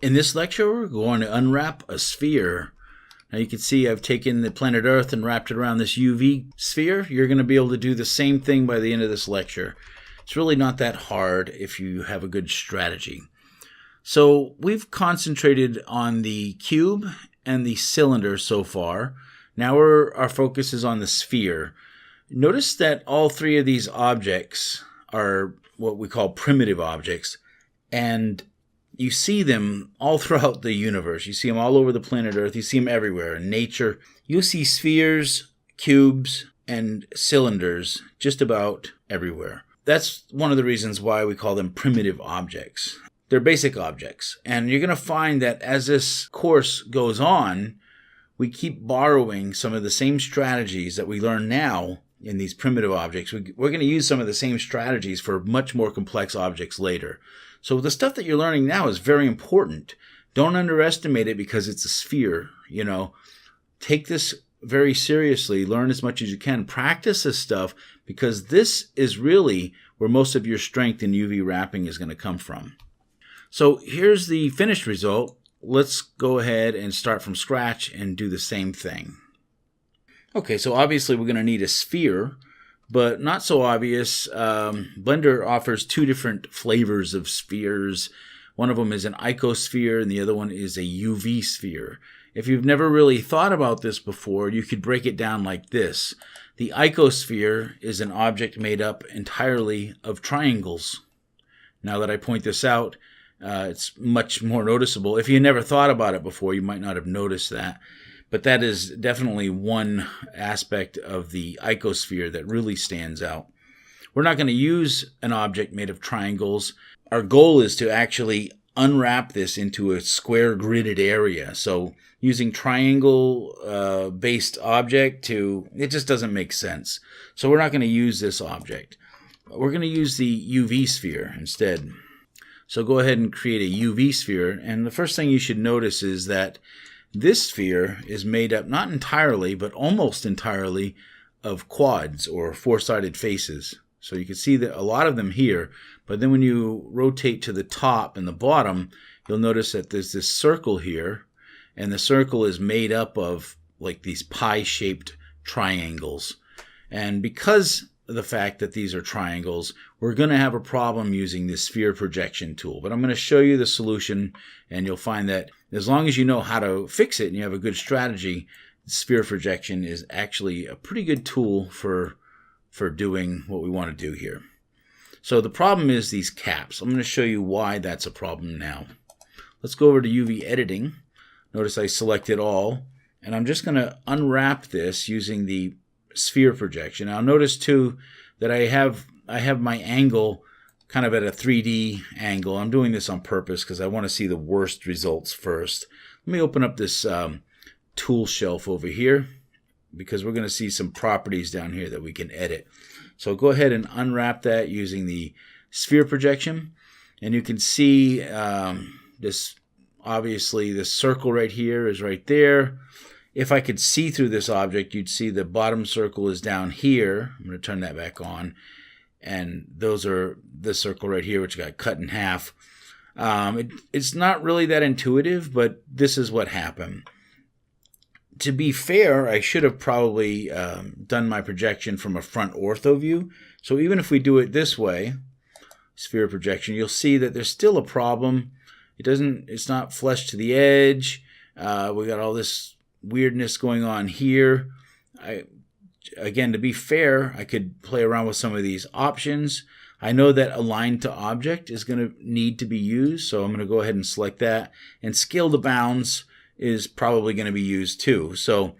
In this lecture, we're going to unwrap a sphere. Now you can see I've taken the planet Earth and wrapped it around this UV sphere. You're going to be able to do the same thing by the end of this lecture. It's really not that hard if you have a good strategy. So we've concentrated on the cube and the cylinder so far. Now our focus is on the sphere. Notice that all three of these objects are what we call primitive objects, and you see them all throughout the universe. You see them all over the planet Earth. You see them everywhere in nature. You'll see spheres, cubes, and cylinders just about everywhere. That's one of the reasons why we call them primitive objects. They're basic objects. And you're going to find that as this course goes on, we keep borrowing some of the same strategies that we learn now in these primitive objects. We're going to use some of the same strategies for much more complex objects later. So the stuff that you're learning now is very important. Don't underestimate it because it's a sphere. Take this very seriously. Learn as much as you can. Practice this stuff because this is really where most of your strength in UV wrapping is going to come from. So here's the finished result. Let's go ahead and start from scratch and do the same thing. Okay, so obviously we're going to need a sphere, but not so obvious. Blender offers two different flavors of spheres. One of them is an icosphere and the other one is a UV sphere. If you've never really thought about this before, you could break it down like this. The icosphere is an object made up entirely of triangles. Now that I point this out, it's much more noticeable. If you never thought about it before, you might not have noticed that. But that is definitely one aspect of the icosphere that really stands out. We're not going to use an object made of triangles. Our goal is to actually unwrap this into a square gridded area. So using triangle based object it just doesn't make sense. So we're not going to use this object. We're going to use the UV sphere instead. So go ahead and create a UV sphere. And the first thing you should notice is that this sphere is made up not entirely, but almost entirely of quads or four-sided faces. So you can see that a lot of them here, but then when you rotate to the top and the bottom, you'll notice that there's this circle here, and the circle is made up of like these pie-shaped triangles. And because of the fact that these are triangles, we're going to have a problem using this sphere projection tool. But I'm going to show you the solution, and you'll find that as long as you know how to fix it and you have a good strategy, sphere projection is actually a pretty good tool for doing what we want to do here. So the problem is these caps. I'm going to show you why that's a problem now. Let's go over to UV editing. Notice I selected all, and I'm just going to unwrap this using the sphere projection. Now notice too that I have my angle kind of at a 3D angle. I'm doing this on purpose because I want to see the worst results first. Let me open up this tool shelf over here because we're going to see some properties down here that we can edit. So go ahead and unwrap that using the sphere projection, and you can see this. Obviously the circle right here is right there. If I could see through this object, you'd see the bottom circle is down here. I'm going to turn that back on. And those are the circle right here, which got cut in half. It's not really that intuitive, but this is what happened. To be fair, I should have probably done my projection from a front ortho view. So even if we do it this way, sphere projection, you'll see that there's still a problem. It's not flush to the edge. We got all this weirdness going on here. Again, to be fair, I could play around with some of these options. I know that align to object is going to need to be used, so I'm going to go ahead and select that. And scale to bounds is probably going to be used too. So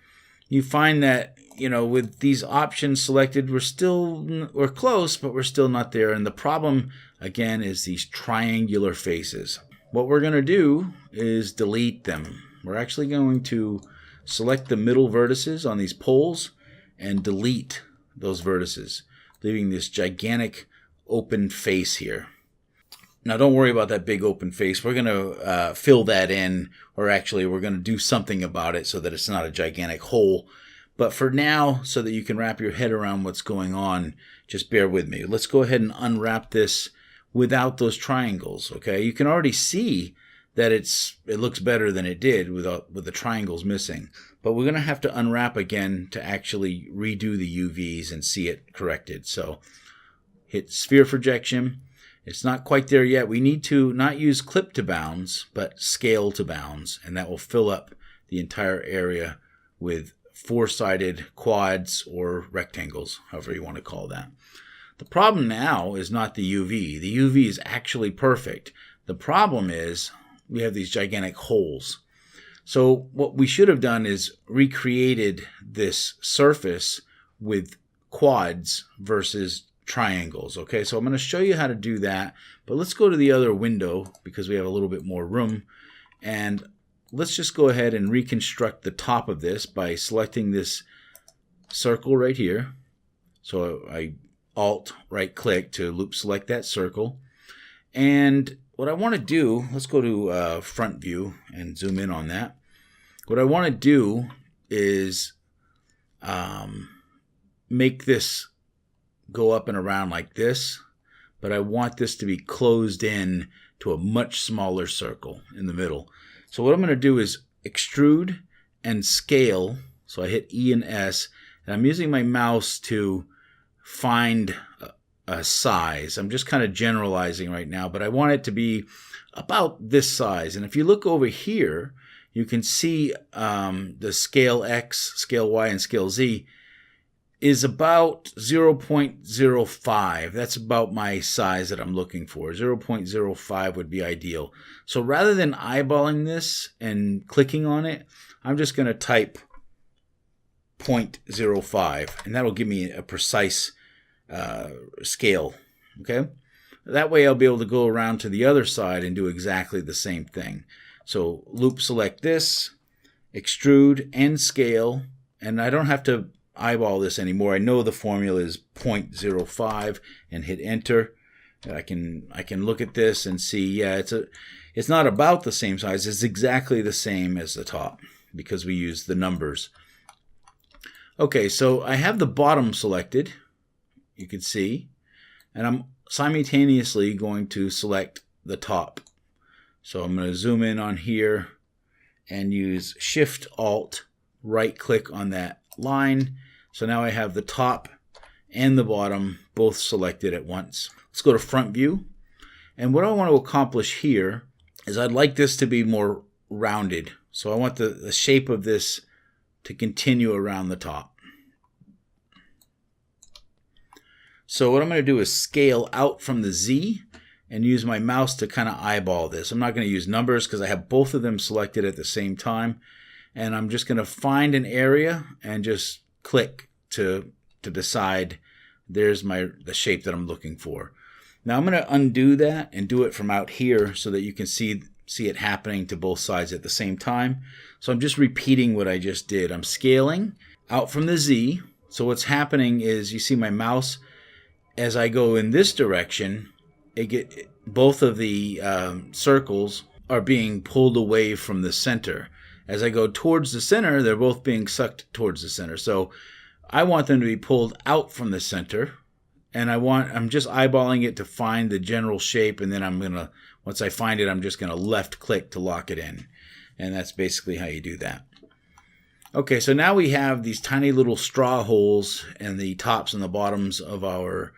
you find that, with these options selected, we're close, but we're still not there. And the problem, again, is these triangular faces. What we're going to do is delete them. We're actually going to select the middle vertices on these poles and delete those vertices, leaving this gigantic open face here. Now don't worry about that big open face. We're going to fill that in, or actually we're going to do something about it so that it's not a gigantic hole. But for now, so that you can wrap your head around what's going on, just bear with me. Let's go ahead and unwrap this without those triangles, okay? You can already see that it looks better than it did with the triangles missing. But we're going to have to unwrap again to actually redo the UVs and see it corrected. So hit sphere projection. It's not quite there yet. We need to not use clip to bounds, but scale to bounds, and that will fill up the entire area with four-sided quads or rectangles, however you want to call that. The problem now is not the UV. The UV is actually perfect. The problem is we have these gigantic holes. So what we should have done is recreated this surface with quads versus triangles. Okay, so I'm going to show you how to do that, but let's go to the other window because we have a little bit more room, and let's just go ahead and reconstruct the top of this by selecting this circle right here. So I Alt right click to loop select that circle, and what I want to do, let's go to front view and zoom in on that. What I want to do is make this go up and around like this, but I want this to be closed in to a much smaller circle in the middle. So what I'm going to do is extrude and scale. So I hit E and S, and I'm using my mouse to find a size. I'm just kind of generalizing right now, but I want it to be about this size. And if you look over here, you can see the scale X, scale Y, and scale Z is about 0.05. That's about my size that I'm looking for. 0.05 would be ideal. So rather than eyeballing this and clicking on it, I'm just going to type 0.05, and that'll give me a precise scale. Okay, that way I'll be able to go around to the other side and do exactly the same thing. So loop select this, extrude and scale, and I don't have to eyeball this anymore. I know the formula is 0.05 and hit enter. I can look at this and see, yeah, it's not about the same size. It's exactly the same as the top because we use the numbers. Okay, so I have the bottom selected, you can see, and I'm simultaneously going to select the top. So I'm going to zoom in on here and use Shift Alt, right click on that line. So now I have the top and the bottom both selected at once. Let's go to front view. And what I want to accomplish here is I'd like this to be more rounded. So I want the shape of this to continue around the top. So what I'm going to do is scale out from the Z and use my mouse to kind of eyeball this. I'm not going to use numbers because I have both of them selected at the same time. And I'm just going to find an area and just click to decide there's the shape that I'm looking for. Now I'm going to undo that and do it from out here so that you can see it happening to both sides at the same time. So I'm just repeating what I just did. I'm scaling out from the Z. So what's happening is you see my mouse as I go in this direction, both of the circles are being pulled away from the center. As I go towards the center, they're both being sucked towards the center. So I want them to be pulled out from the center, and I'm just eyeballing it to find the general shape, and then once I find it, I'm just gonna left click to lock it in. And that's basically how you do that. Okay, so now we have these tiny little straw holes in the tops and the bottoms of our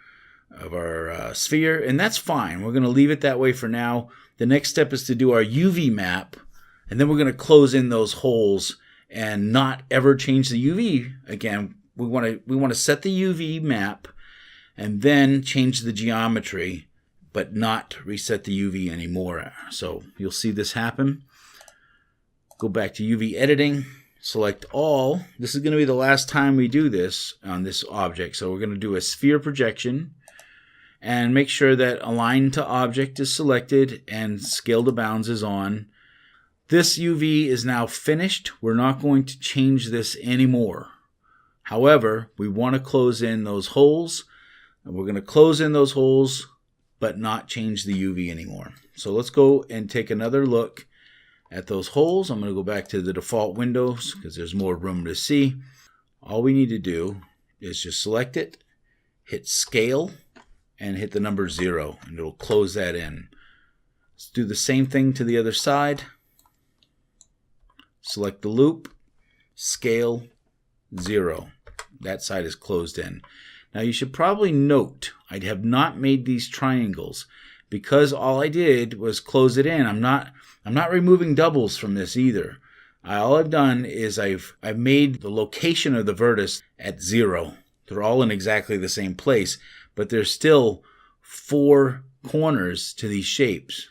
sphere, and that's fine. We're gonna leave it that way for now. The next step is to do our UV map, and then we're going to close in those holes and not ever change the UV again. We want to set the UV map and then change the geometry, but not reset the UV anymore. So you'll see this happen. Go back to UV editing, select all. This is going to be the last time we do this on this object. So we're going to do a sphere projection and make sure that align to object is selected and scale to bounds is on. This UV is now finished. We're not going to change this anymore. However, we want to close in those holes, and we're going to close in those holes but not change the UV anymore. So let's go and take another look at those holes. I'm going to go back to the default windows because there's more room to see. All we need to do is just select it, hit scale, and hit the number 0, and it'll close that in. Let's do the same thing to the other side. Select the loop, scale 0. That side is closed in. Now you should probably note I have not made these triangles because all I did was close it in. I'm not removing doubles from this either. All I've done is I've made the location of the vertex at 0. They're all in exactly the same place, but there's still 4 corners to these shapes.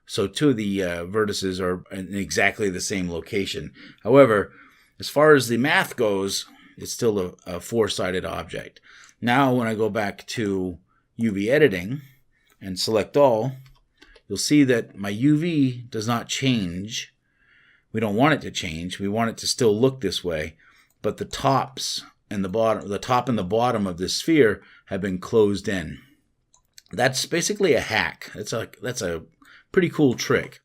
So 2 of the vertices are in exactly the same location. However, as far as the math goes, it's still a 4-sided object. Now when I go back to UV editing and select all, you'll see that my UV does not change. We don't want it to change. We want it to still look this way, but the tops and the top and the bottom of this sphere have been closed in. That's basically a hack. That's a pretty cool trick.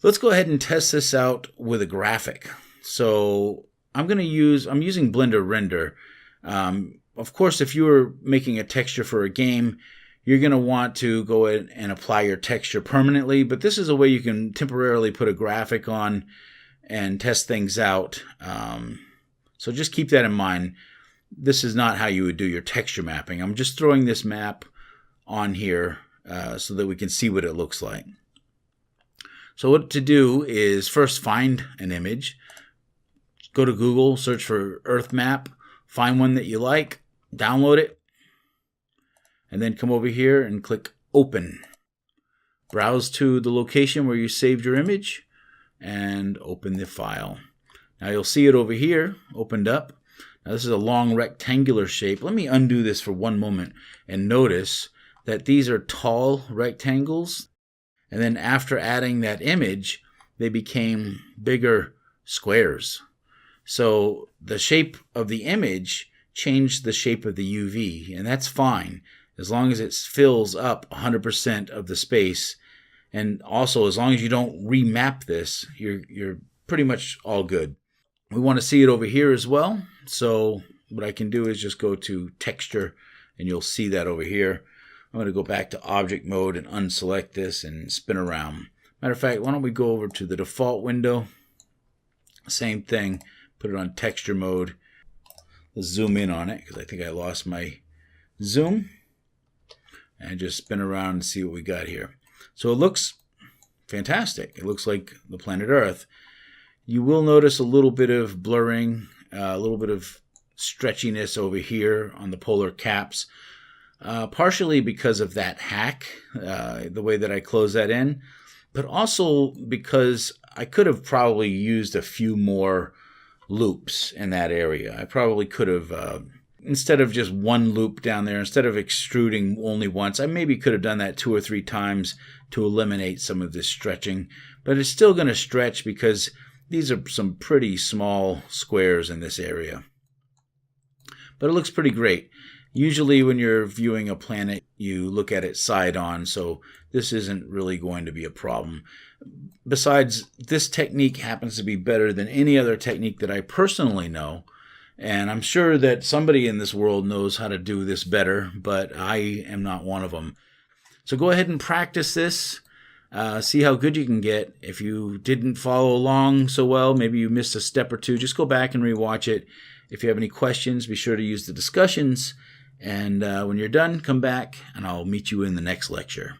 Let's go ahead and test this out with a graphic. So I'm using Blender Render. Of course, if you were making a texture for a game, you're going to want to go ahead and apply your texture permanently, but this is a way you can temporarily put a graphic on and test things out. So just keep that in mind. This is not how you would do your texture mapping. I'm just throwing this map on here so that we can see what it looks like. So what to do is first find an image. Go to Google, search for Earth map, find one that you like, download it, and then come over here and click Open. Browse to the location where you saved your image and open the file. Now you'll see it over here, opened up. Now this is a long rectangular shape. Let me undo this for one moment and notice that these are tall rectangles. And then after adding that image, they became bigger squares. So the shape of the image changed the shape of the UV, and that's fine as long as it fills up 100% of the space. And also, as long as you don't remap this, you're pretty much all good. We want to see it over here as well. So what I can do is just go to Texture, and you'll see that over here. I'm going to go back to Object Mode and unselect this and spin around. Matter of fact, why don't we go over to the default window? Same thing. Put it on Texture Mode. Let's zoom in on it because I think I lost my zoom. And just spin around and see what we got here. So it looks fantastic. It looks like the planet Earth. You will notice a little bit of blurring, a little bit of stretchiness over here on the polar caps, partially because of that hack, the way that I close that in, but also because I could have probably used a few more loops in that area. I probably could have, instead of just one loop down there, instead of extruding only once, I maybe could have done that 2 or 3 times to eliminate some of this stretching. But it's still going to stretch because these are some pretty small squares in this area. But it looks pretty great. Usually when you're viewing a planet, you look at it side on, so this isn't really going to be a problem. Besides, this technique happens to be better than any other technique that I personally know, and I'm sure that somebody in this world knows how to do this better, but I am not one of them. So go ahead and practice this. See how good you can get. If you didn't follow along so well, maybe you missed a step or two, just go back and rewatch it. If you have any questions, be sure to use the discussions. And when you're done, come back and I'll meet you in the next lecture.